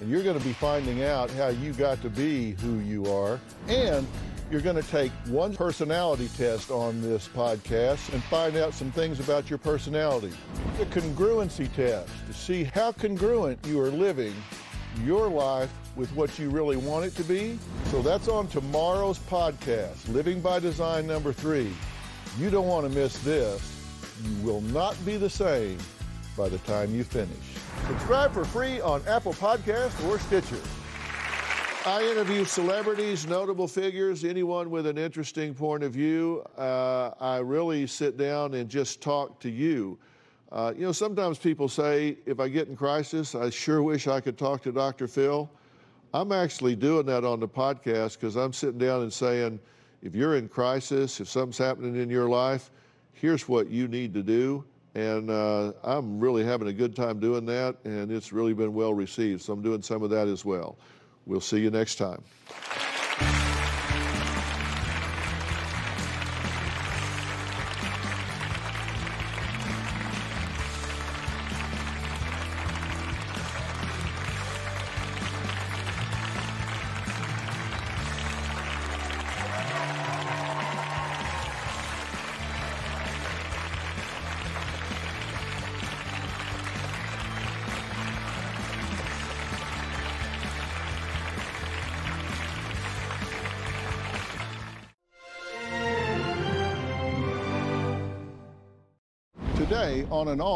And you're going to be finding out how you got to be who you are. And you're going to take one personality test on this podcast and find out some things about your personality. The congruency test to see how congruent you are living your life with what you really want it to be. So that's on tomorrow's podcast, Living by Design number 3. You don't want to miss this. You will not be the same by the time you finish. Subscribe for free on Apple Podcasts or Stitcher. I interview celebrities, notable figures, anyone with an interesting point of view. I really sit down and just talk to you. Sometimes people say, if I get in crisis, I sure wish I could talk to Dr. Phil. I'm actually doing that on the podcast because I'm sitting down and saying, if you're in crisis, if something's happening in your life, here's what you need to do. And I'm really having a good time doing that, and it's really been well received. So I'm doing some of that as well. We'll see you next time. Today on an all